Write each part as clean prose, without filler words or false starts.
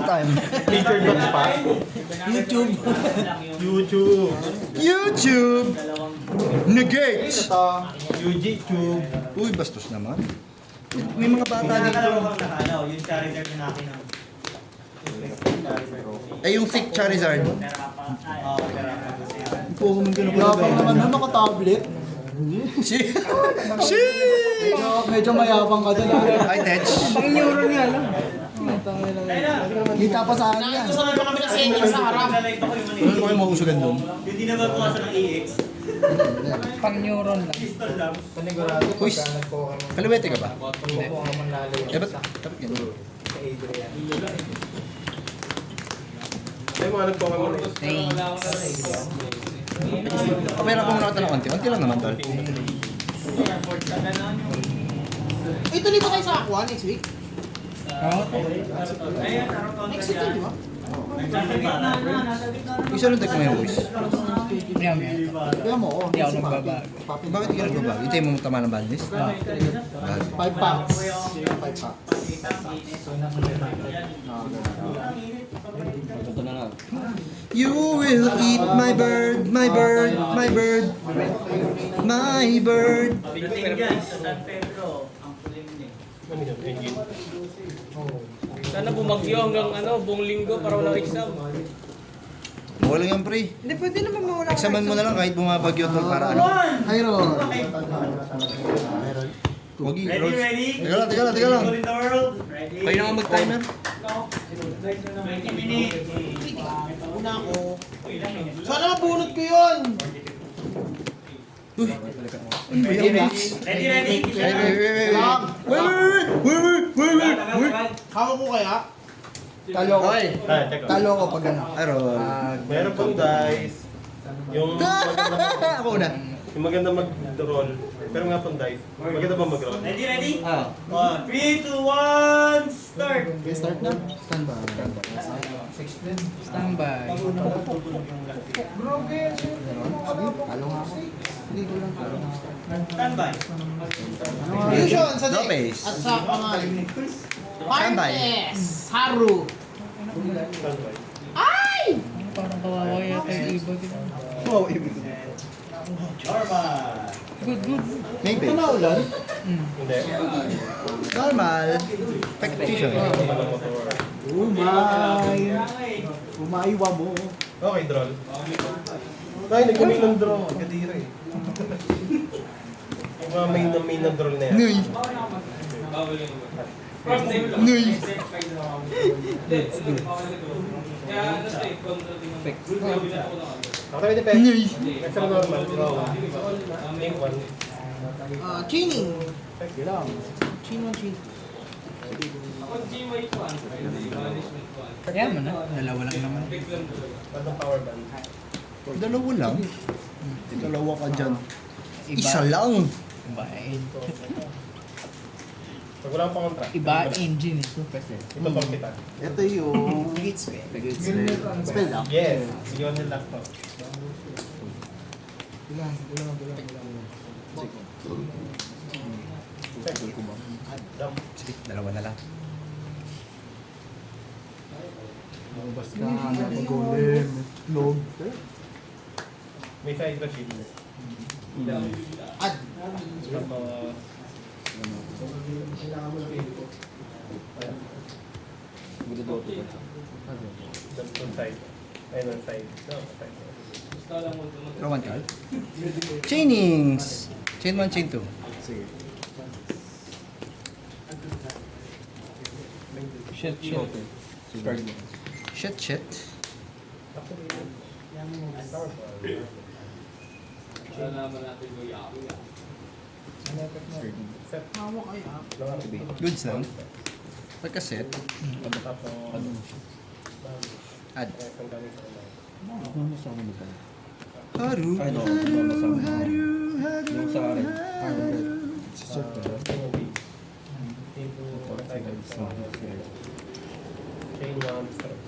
Time. Featured box pa? YouTube. YouTube. YouTube! Negate! YouTube. Uy, bastos naman. May mga bata dito. Yung Charizard na nakin. Ay, yung thick Charizard. Puhum ka na pala. Yabang naman na naka-tablet. Shit! Medyo mayabang ka doon. Ay, Tej. Pang-neuro niya lang. Kita pa sa akin yan. Gusto naman kami ng setting sa harap. Ano ko yung mausugan doon? Hindi na magpuwasan ng EX. Pang-neuron lang. Pistol lang. Uy, kaliwete ka ba? Eh, ba't ganun? Ay, mga nagpaka mo na. Kapera ko muna kita ng konti. Konti lang naman, tol. Ito di ba tayo sa Aqua next week? Next week di ba? Isa lang tek mo yung voice. Kaya mo, oh. Hindi ako nagbabago. Bakit di ka nagbabago? Hintayin mo tama ng badness? 5 packs. 5 packs. You will eat my bird, my bird, my bird, my bird. Pagdating guys sa San Pedro, ang pulim din. Sana bumagyo hanggang buong linggo para walang exam. Wala yan, pre. Hindi, pwede naman mawala. Examan mo na lang kahit bumabagyo to para ano. Hyron. Wagi, Ready, Rolls. ready? Teka lang. Good in the world. Ready? Kayo na nga mag-timer. 20 minutes. Una ako. Sana mabunot ko yun. Uy. Ano ba yan, Max? Ready, ready? Wait. Hawak ko kaya? Talo ko. Ay, teka. Talo ko pag ano. Aron. Meron pong dice. Yung maganda, Ako na. yung maganda mag-roll. Pero nga pong dice. Maganda ba mag-roll? Ready, ready? Ah. 1, 3, 2, 1, start! Okay, start na. Stand by. Standby. Talo nga ako. Hindi ko lang talo. Stand by. Fusion sa Lopez. At sa pangal. Standby. Martes. Haru. Standby. Parang kawawa yata yung iba. Wow, ibig. Normal. Good. Maybe. Ito na ulan. Hindi. Normal. Factition. Umaiwa mo. Okay, draw. Ay, nagkamay ng draw. Kadira eh. Yung mga main na draw na yan. Nuy. Nuy. Okay, ready, Pek? Nuy. Next na normal. Draw. Name one. Chaining. Bilang. Chin 1, chin. Kaya mo na. Dalawa lang naman. Anong power band? Dalawa lang. Dalawa ka dyan. Iba. Isa lang. Ibain. Pag wala pang contract. Iba engine ito. Ito pang kita. Ito yung spell lang. Yes. Yun yung laptop. Dump. Sige, dalawa na lang. Lumabas ka, napag-golem, log. May side ka shield. Ad. One side. Ayun, one side. No, side. Draw one card. Chainings. Chain 1, chain 2. Sige. Shit. Shit. Set. Hawak kayo. Goods lang. Pagka-set. Tapos, Add. ang daming sa ulan. Haru. Yung sa akin, Chain one, start.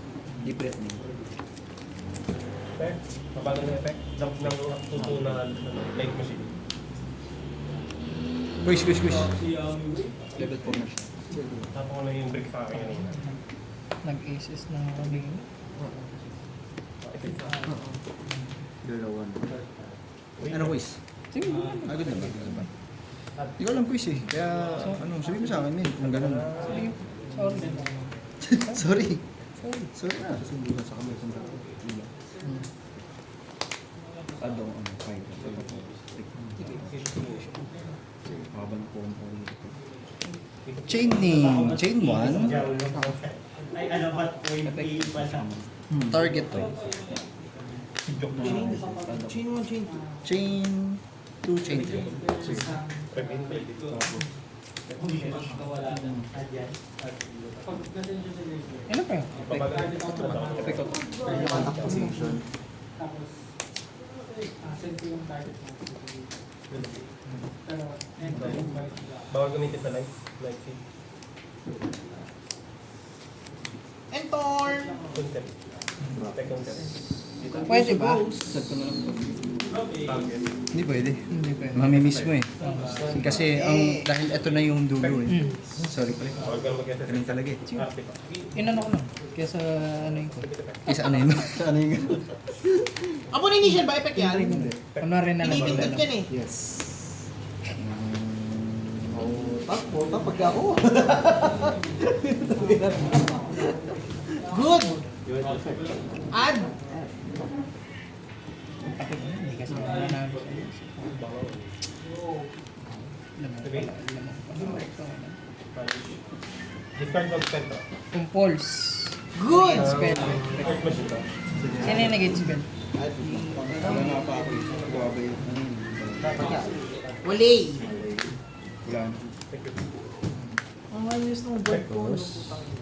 depress din. Effect. Mabagal na effect. Jump ng tuto na light machine. Squish. Level 4 na siya. Tapos ko na yung break sa akin kanina. Nag-aces na kami. Dalawa na. Ano quiz? Sige. Agad na ba? Hindi ko alam quiz eh. Kaya, sabi mo sa akin, men, kung gano'n. Sorry. Sorry. Sorry na. Susundo ka sa kamay sa mga. Adong, fine. Habang po ang Chaining. Chain 1. Ay, ano ba? 20 pa lang. Target to. Chain 1, chain 2. Chain 2, chain 3. Ano pa yun? Epic ko. Acquisition. Bawal gamitin sa light feed. Entor! Content. Tech content. Pwede ba? Hindi pwede. Hindi pa yun. Mamimiss mo eh. Kasi dahil ito na yung dulo eh. Sorry pala. Bawal ka mag-SS. Ganun talaga eh. Inano ko lang. Kesa ano yun ko. Isa ano yun? Sa ano yun? Abo na initial ba? Effect yan? Kunwari na lang. Pinipindot yan eh. Yes. Puta, pagka ako. Good! Add! Hindi kasi nanalo. Discard ng center. Kung pulse. Good! Spell. Art machine to. Sino yung nag-hit spell? Wala nga pa ako eh. Gawa ba yun? Walay! Wala na. Thank you. Ang ayos ng board ko.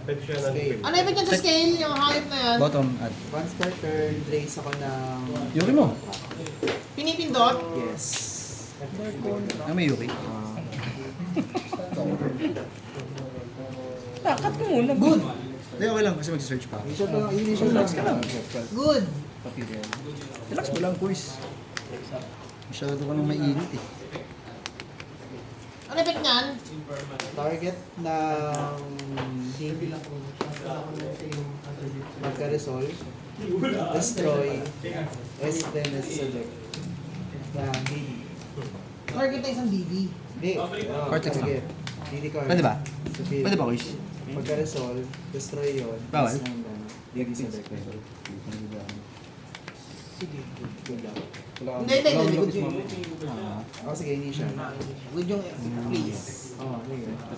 Pwede siya ng Ano yung sa scale? Yung hype na yan? Bottom at. Once per turn, raise ako ng... Yuki mo. Pinipindot? Yes. Ah, may Yuki. Takat mo muna. Good! Hindi, okay lang kasi mag-search pa. Initial pa lang, initial Relax ka lang. Good! Relax mo lang, quiz. Masyado ka nang mainit eh. Ano effect niyan? Target ng DB magka-resolve, destroy, then select ng DB. Target na isang DB. Hindi, Cortex lang. target. DD card. Pwede ba? Sa field. Pwede ba, quiz? Magka-resolve, destroy yun. Bawal? Tapos ng DD select. Sige, good luck. Hindi. Good yung... Ako sige, initial. Good yung... Please. Oo,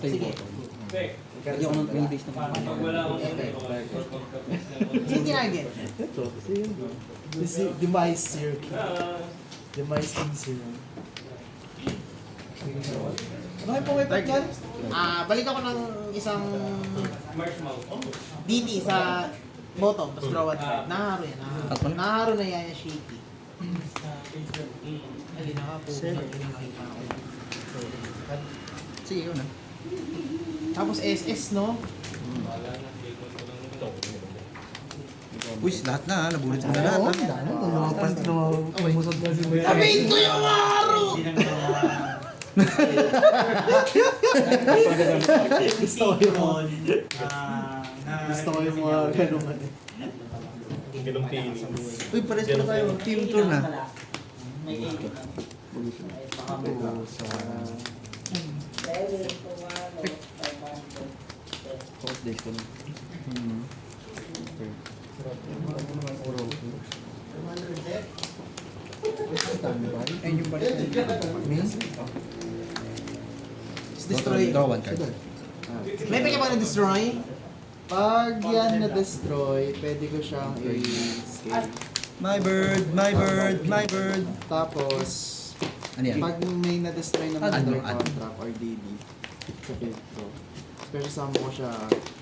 sige. Sige. Hindi ako nang base na Sige, target. Ito, yun. Demise zero. Demise king zero. Ano kayo pong effect yan? Balik ako ng isang... DT sa bottom, tapos draw one card. Naharo yan. Tapos na? Naharo na yan yung shaky. Ay, nakapo. Nakita ako. Sige, yun na. Tapos SS, no? Quiz, lahat na ha. Nabulit mo na lahat ha. Sabi ito yung laro! Gusto ko yung mga... Gusto ko yung mga ganun. Ganong feeling. Uy, pares pala tayo. Team tour na. Ayun yung balik. Destroy. Draw one card. May pwede ba na-destroy? Pag yan na-destroy, pwede ko siyang i-scale. My bird, my bird, my bird. Tapos, Ano yan? pag may na-destroy naman Ano? under contract or DD sa field ko, special summon ko siya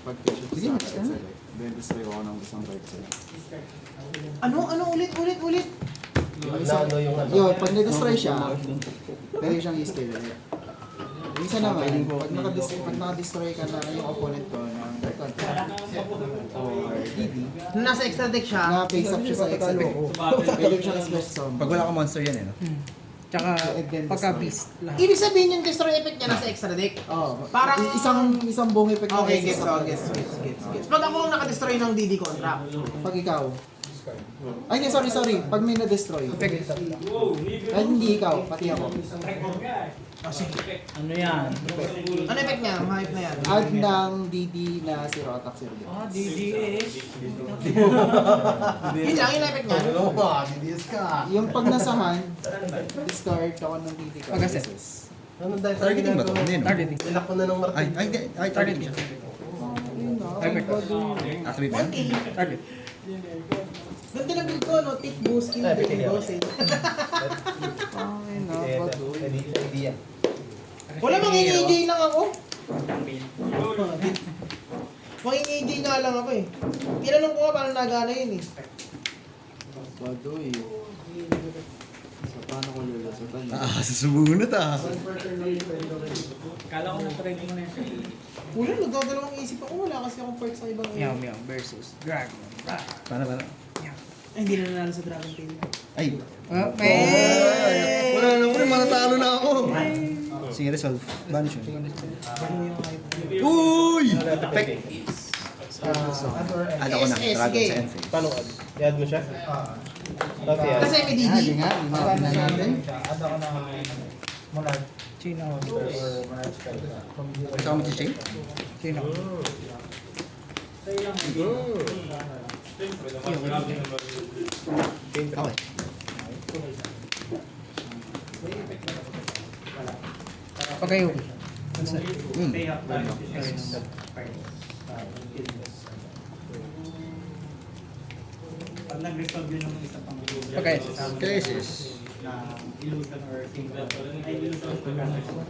pag field Sige, sa next ka na. select. Then destroy ko ng isang card sila. Ano? Ulit? Ano yung ano? Yun, pag na-destroy siya, pwede siyang i-scale ulit. Minsan naman, pag naka-destroy ka na yung opponent ko ng under contract or DD, Nung nasa extra deck siya, na-face up siya sa extra deck, pwede ko siyang i-special summon. Pag wala ka monster yan eh, no? Tsaka And then pagka destroy. beast lahat. Ibig sabihin yung destroy effect niya nasa extra deck. Oh, Parang- isang buong effect na Okay, isa gets, sa- gets. Pag ako ang nakadestroy ng DD contract, Pag ikaw. Ay, hindi, sorry. Pag may na-destroy. Ay, hindi ikaw, pati ako. Ano yan? ano effect niya? Ang hype na yan. Add ng DD na zero attack, zero defense. Ah, DDS. Yun lang yung effect niya. Yung pag nasa hand, discard ako ng DD card. Pag-asset. Ano dahil Targeting ba ito? Hindi, no? Targeting. Nilak ko na ng Ay, martilyo. target niya. Ayun na, Perfect. Activate ba yan? Target. Ganda ng build ko, no? Tick boost, kill, Ay, kill, bigyan. boss, eh. Ay, na, Eh, baduy. idea. Wala, mang-AJ lang ako. Mang-AJ nga lang ako eh. Tinanong ko nga paano nagana yun eh. Baduy. So, paano ko lulusutan? Susumunod ah. Kala ko na-trade mo na yan. Wala, nagdadalawang isip ako. Wala kasi akong perks sa ibang Meow Meow versus Dragon. Paano? Ay, hindi na nanalo sa Dragon Tail. Ay. Ah, Wala na pre, matatalo na ako. Sige, resolve. Banish yun. Uy! Effect. Ano ko na, Sige. Dragon sa end phase. Paano add? I-add mo siya? Tapos i-add. Kasi may DD. Hindi nga, imatin na natin. Chino. Ito ako mag-chain? Chino. Okay. Pagkayo. Pag nag-resolve yun ng isa pang Pagkayo. Cases. na illusion or single ay illusion or conversion.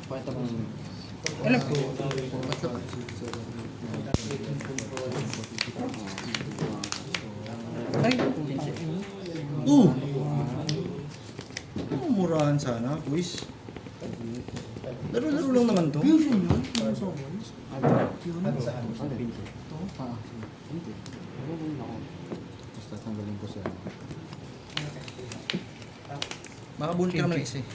Pakita mo. Alam ko. Ay, Murahan sana, quiz. Laro-laro lang naman to. Tapos tatanggalin ko siya. Baka bunti ka naman isa eh.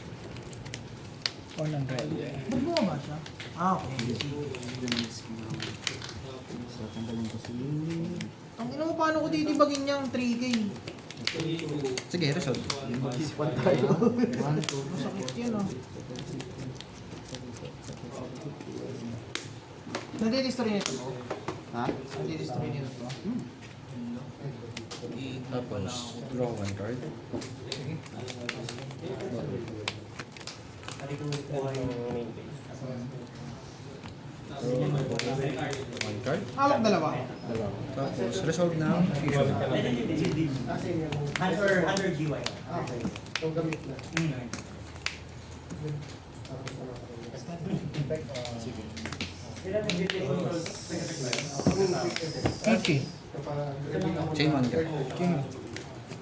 100. Ba't bumaba siya? Ah, okay. So, tanggalin ko si Ang ina mo, paano ko titibagin niyang 3K? Sige, resolve. Mag-ispan tayo. Masakit yan ah. Nade-destroy nito to. Ha? Nade-destroy nito to. Tapos, draw one card. One card. Hawak dalawa. Tapos, resolve ng fusion. 100 GY. Okay. Chain one card.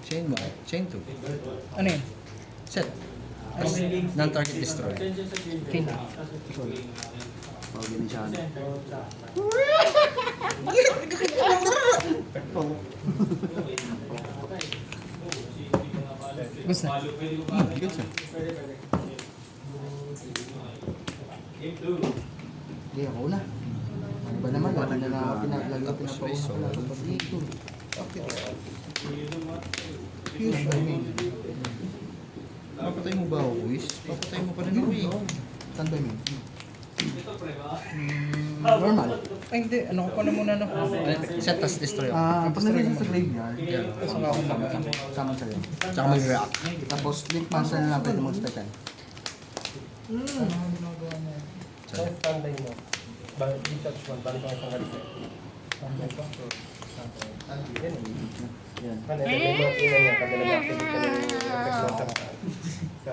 Chain one. Chain two. Ano yun? Set. Non-target destroy. Chino. Pag ginisyan. Basta. Good siya. Hindi, ako na. Ano ba naman? Lagi na pinapaunan ko lang kapag dito. Papatay mo ba ako, quiz? Papatay mo pa rin ako eh. Saan ba yun? Normal. Ay, hindi. Ano ko pa na muna, no? Set tas destroy ako. Pag nandito sa graveyard, Tapos nga ako naman. sama sa'yo. Tsaka may react. Tapos, link monster na lang pwede mong specan. So, standby mo. Detach one, balik ako isang galit. Yan. Ano, ito yung mga ina niya, kada nag-activate ka ng effect mo sa...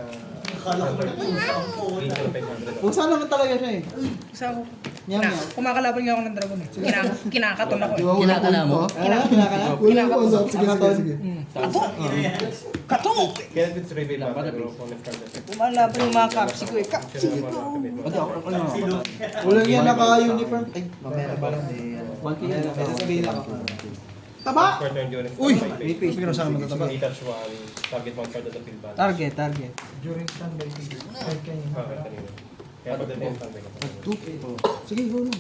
Akala ko na yung isang phone. Region 500. Kung saan naman talaga siya eh. Isa ako. Nyam nyam. Kumakalaban nga ako ng dragon eh. Kinakaton ako eh. Kinakala mo? Kinakala? Kinakaton. Kinakaton. Kato! Kaya it's reveal pa, pero comment card na siya. Kumalaban yung mga kapsi ko eh. Kapsi ko. Wala yan naka-uniform. Ay, mamaya na pala. 1K yan. Sasabihin lang ako. Taba! Square turn during Uy! standby phase. Hindi ko nasama matatagal. Detach one, target one card of the field balance. Target, target. During standby phase. Kanina. Kaya pagdating yung standby ka pa. Sige, go na.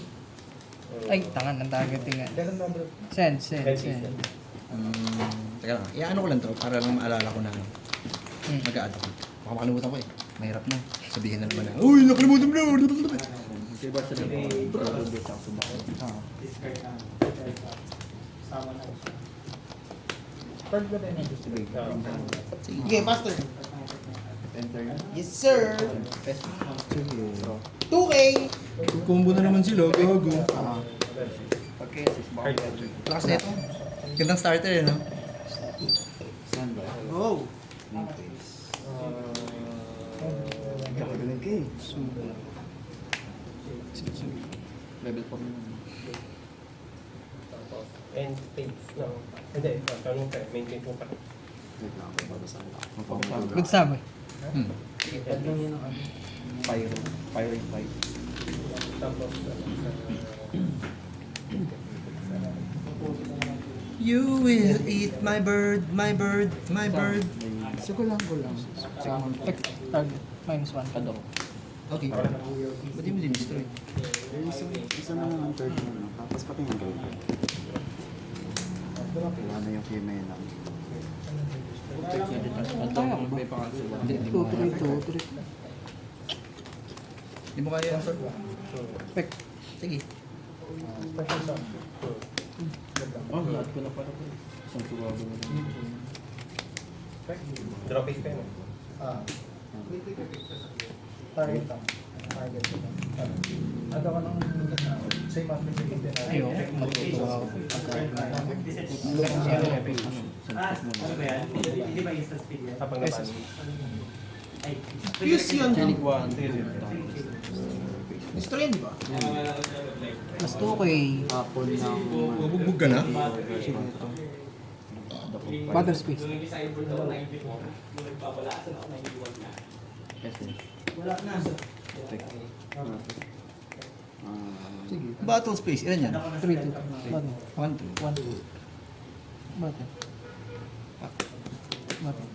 Ay, tangan ng targeting nga. Send. Teka lang, iaano ko lang to para lang maalala ko na mag-a-add ako. Baka makalimutan ko eh. Mahirap na. Sabihin na naman na, uy, nakalimutan mo na! Diba sa nabibit ako sumakot? Okay, master. Enter na. Yes, sir. Sige. 2K. Combo na naman sila, gago. Pagka-assist, baka Lakas na ito. Gandang starter eh, no? standby. Go. Name face. Kakagaling ka eh. Level 4 na. And phase. No. Hindi, tanong ka. Maintain mo pa. Wait lang ako, babasahin ako. Good sabi. Pyro fight. Tapos, You will eat my bird, my bird, my bird. Sige lang, go lang. Target. -1. Kado. Okay. Ba't di mo din-destroy? Isa na lang ang third mo. No? Tapos pati yung graveyard. Wala na yung female lang. Hindi mo Di mo kaya yan, sir? Pek. Sige. Lahat ko na para ko. Isang suwado na lang. drop phase pa yun. Ayoko. Matutuwa ako. Kapag napan. Fuse yun. Click 1. Destroy yan, di ba? Mas 2K. Hapon ng... Mabugbog ka na? Battle space. Sige. Battle space, ilan yan? 3-2. Battle. 1, 2. 1-2. Battle. Battle.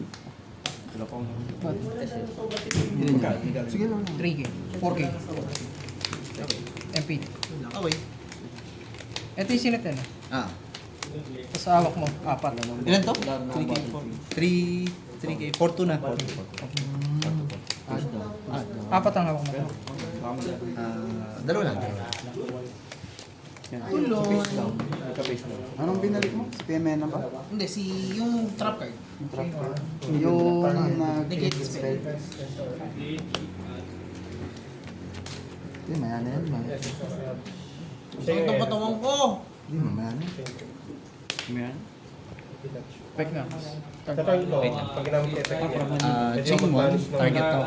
Battle. Ilan yan? Sige lang. 3K. 4K. MP. Okay. Ito yung sinit yan. Ah. Tapos hawak mo, 4. Ilan to? 3K, 4-2 na. Apat ang hawak mo. Dalawa lang. Anong binalik mo? Si PMN na ba? Hindi, yung trap card. Yung Negate spell. Hindi, mayana yan. Sakit ng katawan ko. Hindi, mayana. Mayana? Pek na. Sa turn ko, pag ginamit yung effect niya, Chain 1, target to.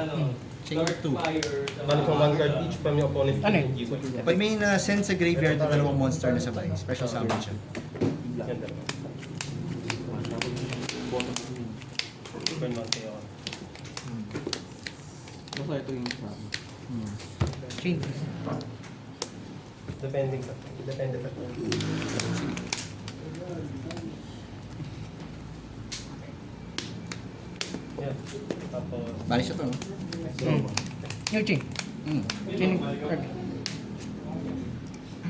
Chain 2. balik mo one card each from your opponent. Ano eh? Pag may na-send sa graveyard na dalawang monster na sabay, special summon siya. Yan dalawa. Burn one kayo. Basta ito yung sa Chain. Depende sa yan. Tapos, Bali siya to, no? New chain. Chain.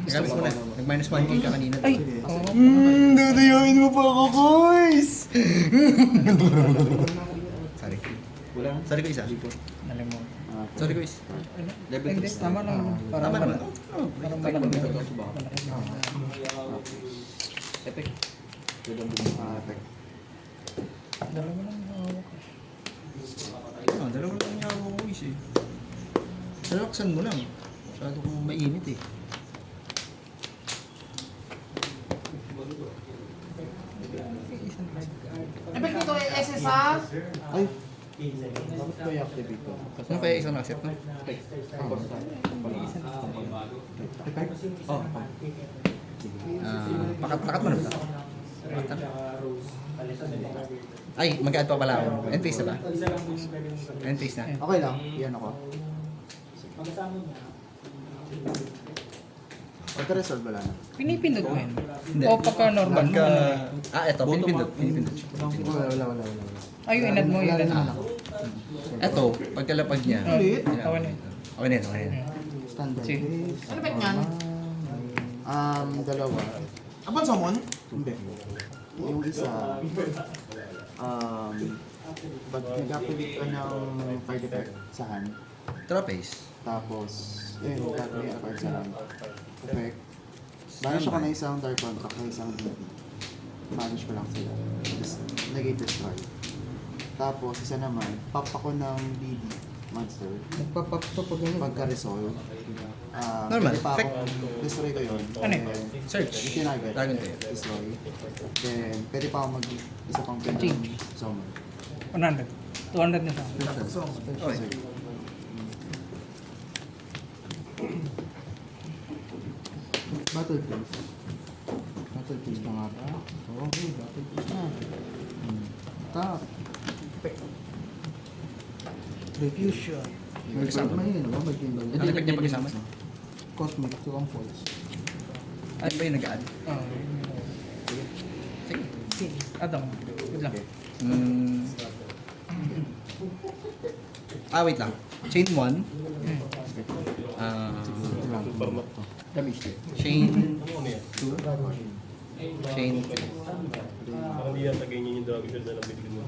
Nagamit mo na. Nag-minus 1k ka kanina. Ay! Oo. Dadayain mo pa ako, boys! Sorry. wala. Sorry ko isa. Alam mo. Sorry ko isa. Hindi, tama lang naman. Para Tama naman. Parang malaki. Epic. Epic. Dalawa lang hawak. Dalawa lang yung hawak ko, boys eh. Salaksan mo lang. Masyado kong mainit eh. Effect nito ay SSA. Ay! Bakit ko i-activate ko? Ano kaya isang accept na? Oh, Pakat mo na ba? Pakat na. Ay, mag-add pa pala ako. End phase na ba? End phase na. okay lang. Yan ako. Pagka-resolve wala na. Pinipindot mo yun. O pagka normal. Eto, pinipindot siya. Wala. Ay, yung inad mo yun. Eto, pagkalapag niya. Awan na yun. Okay na yan. Standard Sige. base. Ano effect niyan? Dalawa. Upon summon? Hindi. Yung isa, pag nag-activate ka ng card effect sa hand, Tropace. tapos, nag-activate ka card sa hand, effect, banish ako na isang dark contract na isang DD. Banish ko lang sila. Tapos, negate destroy. Tapos, isa naman, pop ako ng DD monster. Nagpapap to pag ganun. Pagka-resolve, Normal, pwede pa effect. akong destroy ko yun. Ano yun? Then, Search. yung tinarget, Dragon Tail. destroy. Then, pwede pa akong mag-isa pang pwede Change. summon. 100. 200 na siya. Okay. Battle Phase. Battle Phase na nga ba? Okay, Battle Phase na. Tap. Diffusion. May Kasama. may yun, no? May game ba? Ano effect niya pag kasama? Cosmic to ang false. Ano ba yung nag-add? Sige. Adam. Good lang. Wait lang. Chain 1. Damage. Chain Ano yan? 2. Chain 3. Parang hindi yata ganyan yung Dragon Shield na nabili mo.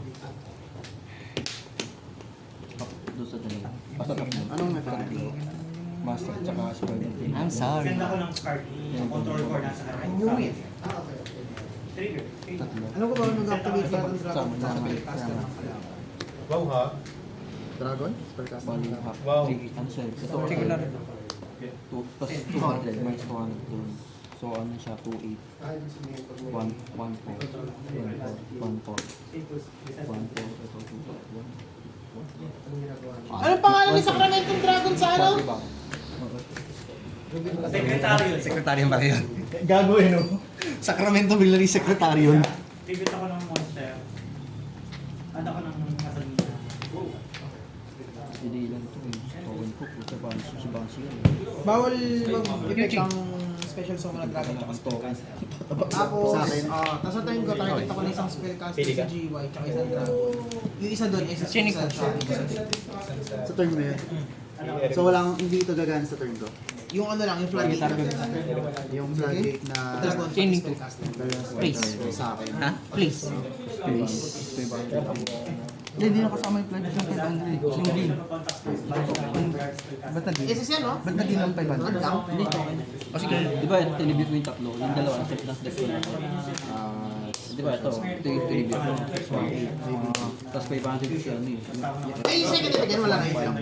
Doon sa dalawa. Basta tatlo. Anong effect? Master tsaka spell. I'm sorry. Ganda ko ng card. Yung control core nasa kanan. Trigger. Tatlo. Ano ko ba nag-activate ka ng Sama Dragon? na. Wow ha? Dragon? Spellcaster. Wow. Sige na rin. Plus 200 minus 200 dun. So ano siya, 28. 1, 1, 4. 1, 4. 1, 4. 1, 4. Ito, 2, 1. Anong pangalan ni Sacramento Dragon sa ano? Secretary yun. Sekretary yung pala yun. Gago eh, no? Sacramento Villary Secretary yun. Tribute ako ng monster. Ano ako ng kasalina. Hindi lang ito eh. Owen ko, sa Bansi yan. Bawal mag-effect ang special summon na Dragon tsaka spellcaster. Tapos, Sa akin. tapos sa time ko, target ako ng isang spellcaster Pili ka? sa GY tsaka isang Dragon. Yung isa doon, isa Sinig sa ko. Sa turn mo yun. So walang, hindi ito gagana sa turn ko. Yung ano lang, yung floodgate. Yung floodgate na Dragon Chaining tsaka spellcaster. Please. sa akin. Ha? Please. Please. Hindi na kasama yung pledge ng 500. Yung green. Ba't nag-green? SS yan, no? Ba't nag-green ng 500? Ano lang? O sige, di ba tinibit mo yung tatlo? Yung dalawa, set na deck ko na. Di ba ito? Ito yung tinibit mo. Tapos 500 siya ano eh. Eh, yung second effect yan, wala na yun lang.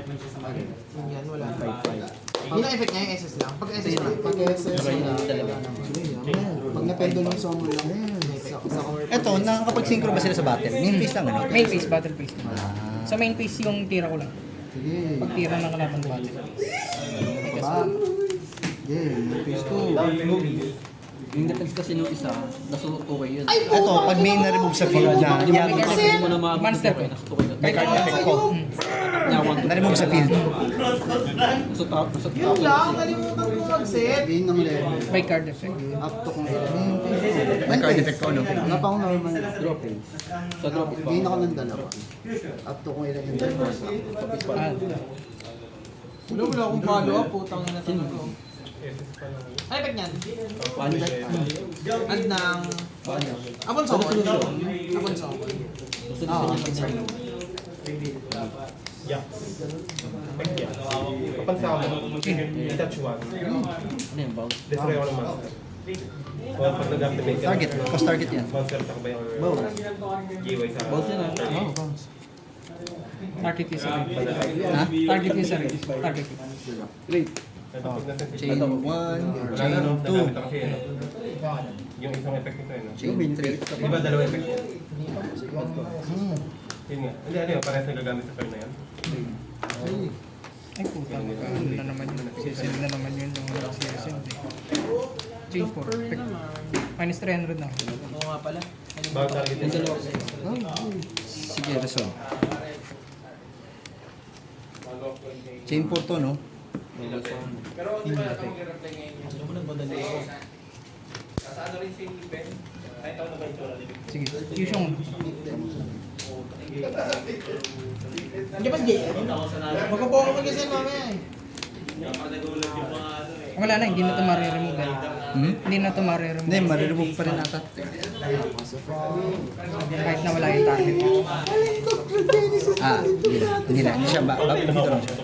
Yan, wala na. 5-5. Yun ang effect niya, yung SS lang. Pag SS lang, Pag SS Saka yung na, dalawa. pag napendulong summon lang, Eto, nakakapag-synchro ba sila sa battle? Main phase lang, ano? Main phase, battle phase. Sa main phase yung tira ko lang. sige. Pag tira ng kalaban battle. Ba? Yeah, phase 2. Yung defense kasi nung isa, nasa 2K yun. Eto, pag may na-remove sa field na Di ba, yan, kasi- mo na maabot Monster yung 2K, ko. nasa 2K na. may card effect ko. Na-remove sa field. Nasa top, nasa top. yun lang, nalimutan ko mag-set. Gain ng level. By card effect. Up to kung ilan. May card effect ko, no? Wala pa akong normal. Drop eh. Sa drop is Gain ako ng dalawa. Up to kung ilan yung level. Wala akong follow-up, putang ina talaga. Ano effect niyan? Paano ba? Add ng... Abon summon. Abon summon. Gusto niya niya. Yeah. Effect yan. Kapansama mo. Detach one. Ano yung bounce? Destroy ako ng monster. O pag nag-activate ka. Target, cost target yan. Monster takbay ang GY sa... Bounce yun ah. Target is a red. Ha? Target is a red. Target is. Great. Chain 1, chain 2, Yung isang effect nito no? chain 3. Di ba dalawa effect yan? Yun nga. Hindi, ano yun? Parehas nagagamit sa turn na yan? Ay puta, ano na naman yun. CSN na naman yun yung CSN. Chain 4. Effect. Minus 300 na. Oo nga pala. Bawat target Yung dalawa. Sige, resolve. Chain 4 to, no? Pero di ba mag-reply ngayon yun? Ano mo nagmadali ako? Sa ano rin si Ben? Kahit ako na ba ito? Sige, fusion. Hindi ba gay? Magkabuha ka mag-isa mamaya eh. Wala na, hindi na ito mariremove. Hindi na ito mariremove. Hindi, mariremove pa rin ata. Kahit na wala yung target. Hindi na. Hindi siya. Dito lang siya.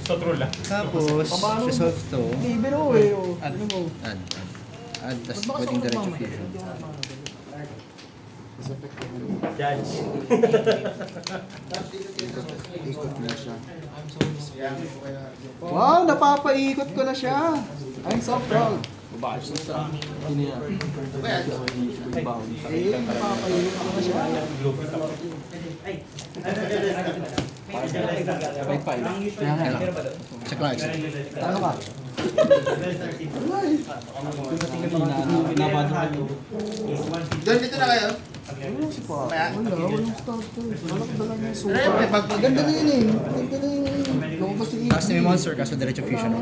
Sa true lang. Tapos, resolve to. Hindi, pero eh. Add. Tas pwedeng diretso fusion. Tapos effect ko na. Judge. Ikot mo siya. Wow, napapaikot ko na siya. I'm so proud. Hindi na. Eh, napapaikot ko na siya. Sabay pa yun. Check lang. Ano ka? Pinabado ka yun. Doon dito na kayo. Walang starter. Walang dala niya super. Maganda na yun eh. Maganda na yun. Lumabas yung Tapos na yung monster kaso diretso fusion.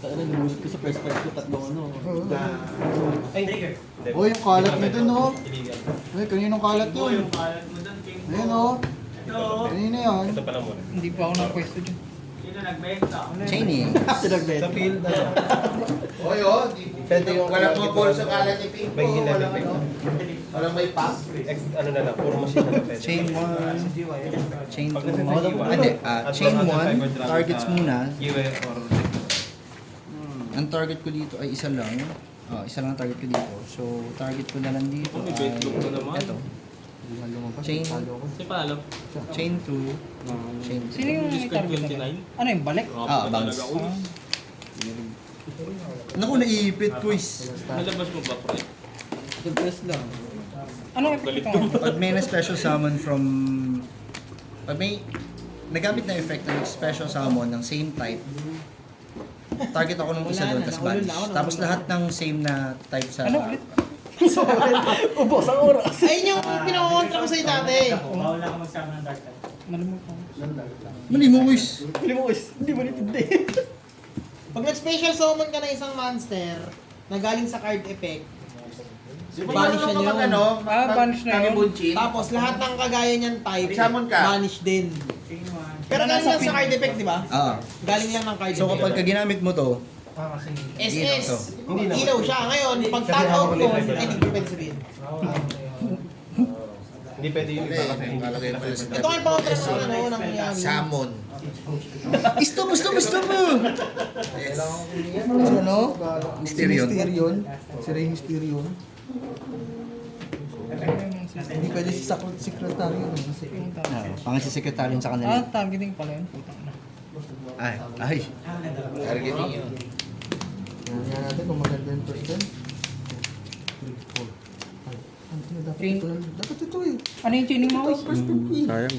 Ano, nagulat ko sa first fight ko, tatlong ano. Oh, yung kalat nito no. Uy, kaninong kalat yun? Ayun oh. Kanina yun. Ito pala muna. Hindi pa ako nakapwesto dyan. Chaining. Sa field, Oy, oh. pwede yung Walang mga ball sa kalat ni Pink. may hinala. Walang may pass. Ano na lang, puro machine na lang pwede. Chain 1. Chain 2. Pag nasa Hindi. Chain 1. Targets muna. Giveaway or Ang target ko dito ay isa lang. Isa lang ang target ko dito. So, target ko na lang dito May ay bait look na naman. ito. Chain, Si Palo. chain 2, chain 3. Sino yung may Discard target 29. na? Ano yung balik? Bounce. Naku, naipit, quiz. Nalabas mo ba, pre? Surprise lang. Anong effect ito? Pag may na-special summon from... Pag may nagamit na effect ng special summon ng same type, target ako nung isa doon, tapos banish. Tapos lahat ng same na type sa... Ano ulit? Ubos ang oras. Ayun yung pinakontra ko sa'yo dati. Bawal ako magsama ng dark type. Nalimutan ko. Mali mo, quiz. Hindi mo nitindi. Pag nag-special summon ka ng isang monster na galing sa card effect, banish na yun. Ano? Banish na yun. Bunchin. Tapos lahat ng kagaya niyan type, Summon ka. banish din. Pero galing lang sa card effect, di ba? Galing lang ng card So effect. kapag ginamit mo to, SS, ilaw siya. Ngayon, pag tag out mo, ay hindi ko pwede sabihin. Hindi pwede yung iba kasi hindi Lalagay pala sa Ito ang pangontra sa ano, ng nangyari. Salmon. stop mo! Ano? Mysterion. Mysterion. Si Rey Mysterion. Hindi pwede si secretary yun. Pangal si secretary sa kanila. Targeting pala yun. Putang na. Ay. Targeting yun. Yan natin kung maganda yung first turn. 3, 4, 5. Dapat ito eh. Ano yung chaining mouse? First turn. Sayang.